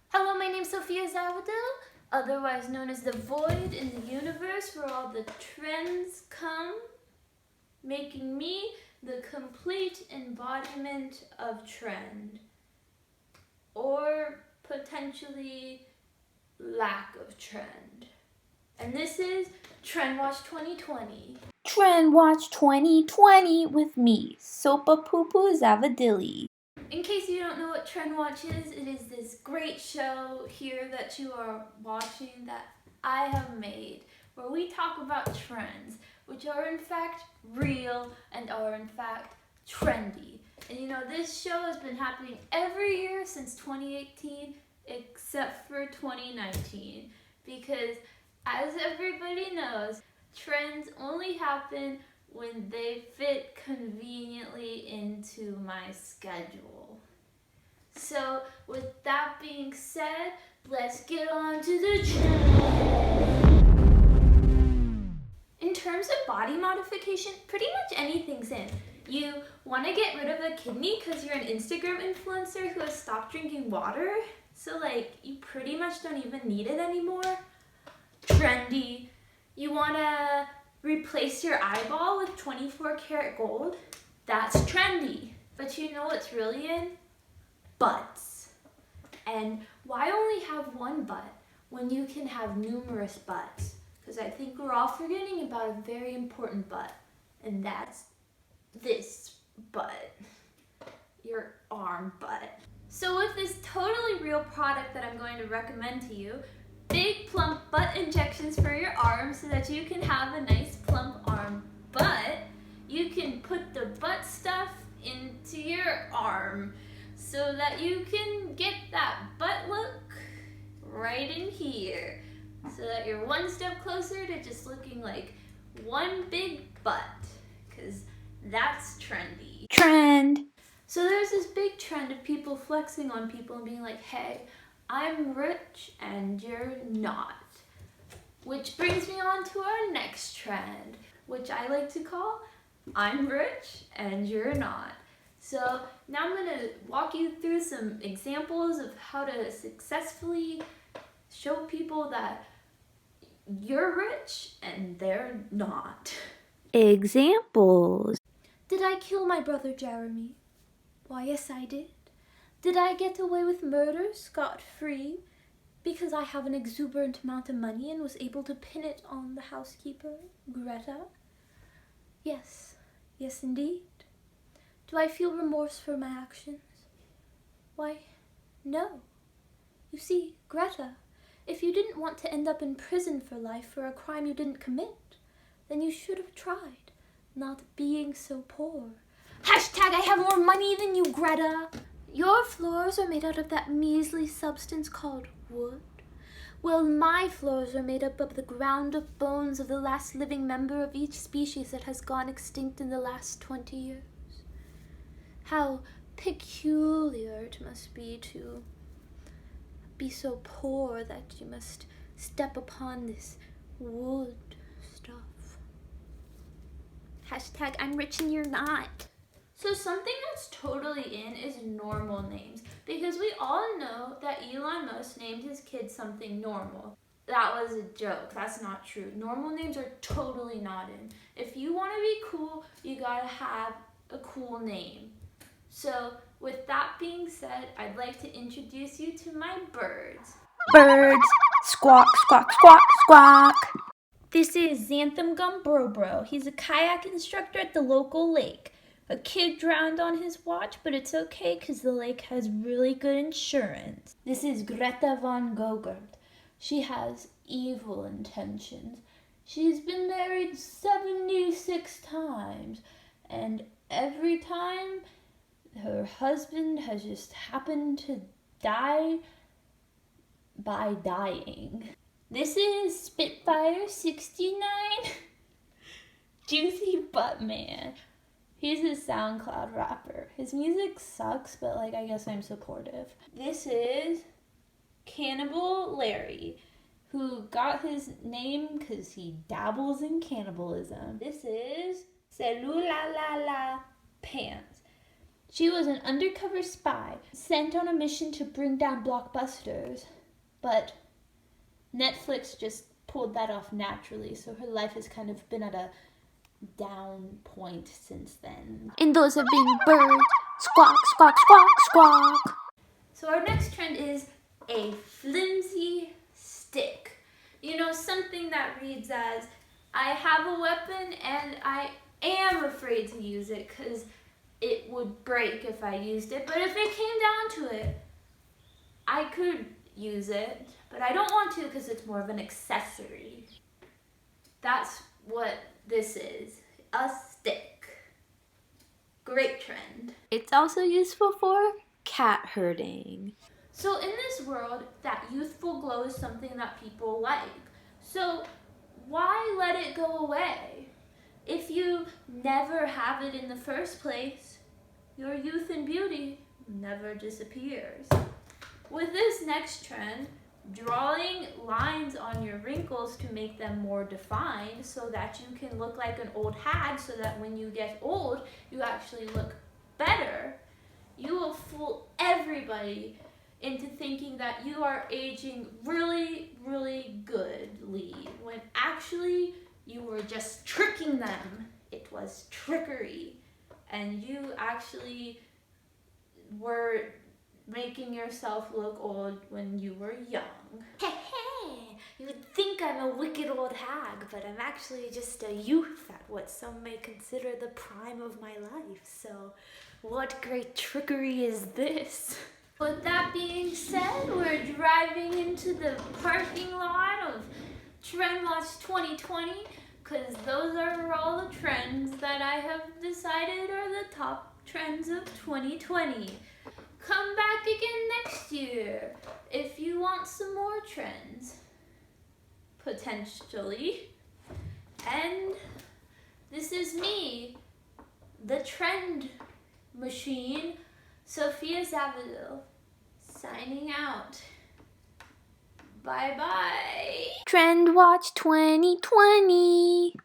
Hello, my name's Sophia Zavadil, otherwise known as the void in the universe where all the trends come, making me the complete embodiment of trend. Or potentially lack of trend. And this is Trend Watch 2020. Trend Watch 2020 with me, Sopa Poo Zavadili. In case you don't know what Trend Watch is, it is this great show here that you are watching that I have made, where we talk about trends, which are in fact real and are in fact trendy. And you know, this show has been happening every year since 2018, except for 2019, because as everybody knows, trends only happen when they fit conveniently into my schedule. So with that being said, let's get on to the trend. In terms of body modification, pretty much anything's in. You want to get rid of a kidney because you're an Instagram influencer who has stopped drinking water, so you pretty much don't even need it anymore. Trendy. You want to replace your eyeball with 24 karat gold? That's trendy. But you know what's really in? Butts. And why only have one butt when you can have numerous butts? Because I think we're all forgetting about a very important butt, and that's this butt. Your arm butt. So with this totally real product that I'm going to recommend to you, big plump butt injections for your arms so that you can have a nice plump arm butt, you can put the butt stuff into your arm so that you can get that butt look right in here, so that you're one step closer to just looking like one big butt, because that's trendy. Trend. So there's this big trend of people flexing on people and being like, hey, I'm rich and you're not. Which brings me on to our next trend, which I like to call I'm rich and you're not. So now I'm going to walk you through some examples of how to successfully show people that you're rich and they're not. Examples. Did I kill my brother Jeremy? Why, yes, I did. Did I get away with murder scot-free because I have an exuberant amount of money and was able to pin it on the housekeeper, Greta? Yes, yes indeed. Do I feel remorse for my actions? Why, no. You see, Greta, if you didn't want to end up in prison for life for a crime you didn't commit, then you should have tried, not being so poor. Hashtag I have more money than you, Greta. Your floors are made out of that measly substance called wood. Well, my floors are made up of the ground-up bones of the last living member of each species that has gone extinct in the last 20 years. How peculiar it must be to be so poor that you must step upon this wood stuff. Hashtag I'm rich and you're not. So something that's totally in is normal names, because we all know that Elon Musk named his kid something normal. That was a joke. That's not true. Normal names are totally not in. If you want to be cool, you gotta have a cool name. So with that being said, I'd like to introduce you to my birds. Birds. Squawk, squawk, squawk, squawk. This is Xanthem Gum Bro. He's a kayak instructor at the local lake. A kid drowned on his watch, but it's okay because the lake has really good insurance. This is Greta von Gogurt. She has evil intentions. She's been married 76 times, and every time her husband has just happened to die by dying. This is Spitfire 69. Juicy Butt Man. He's a SoundCloud rapper. His music sucks, but I guess I'm supportive. This is Cannibal Larry, who got his name because he dabbles in cannibalism. This is Celulala Pants. She was an undercover spy sent on a mission to bring down blockbusters. But Netflix just pulled that off naturally, so her life has kind of been at a down point since then. And those have been birds. Squawk, squawk, squawk, squawk. So our next trend is a flimsy stick. You know, something that reads as, I have a weapon and I am afraid to use it because it would break if I used it. But if it came down to it, I could use it, but I don't want to because it's more of an accessory. That's what this is, a stick. Great trend. It's also useful for cat herding. So in this world, that youthful glow is something that people like. So why let it go away? If you never have it in the first place, your youth and beauty never disappears. With this next trend, drawing lines on your wrinkles to make them more defined so that you can look like an old hag, so that when you get old, you actually look better. You will fool everybody into thinking that you are aging really, really goodly, when actually you were just tricking them. It was trickery. And you actually were making yourself look old when you were young. Hey, you would think I'm a wicked old hag, but I'm actually just a youth at what some may consider the prime of my life. So, what great trickery is this? With that being said, we're driving into the parking lot of Trend Watch 2020, because those are all the trends that I have decided are the top trends of 2020. Come back again next year if you want some more trends, potentially. And this is me, the trend machine, Sophia Zavadil, signing out. Bye bye. Trend Watch 2020.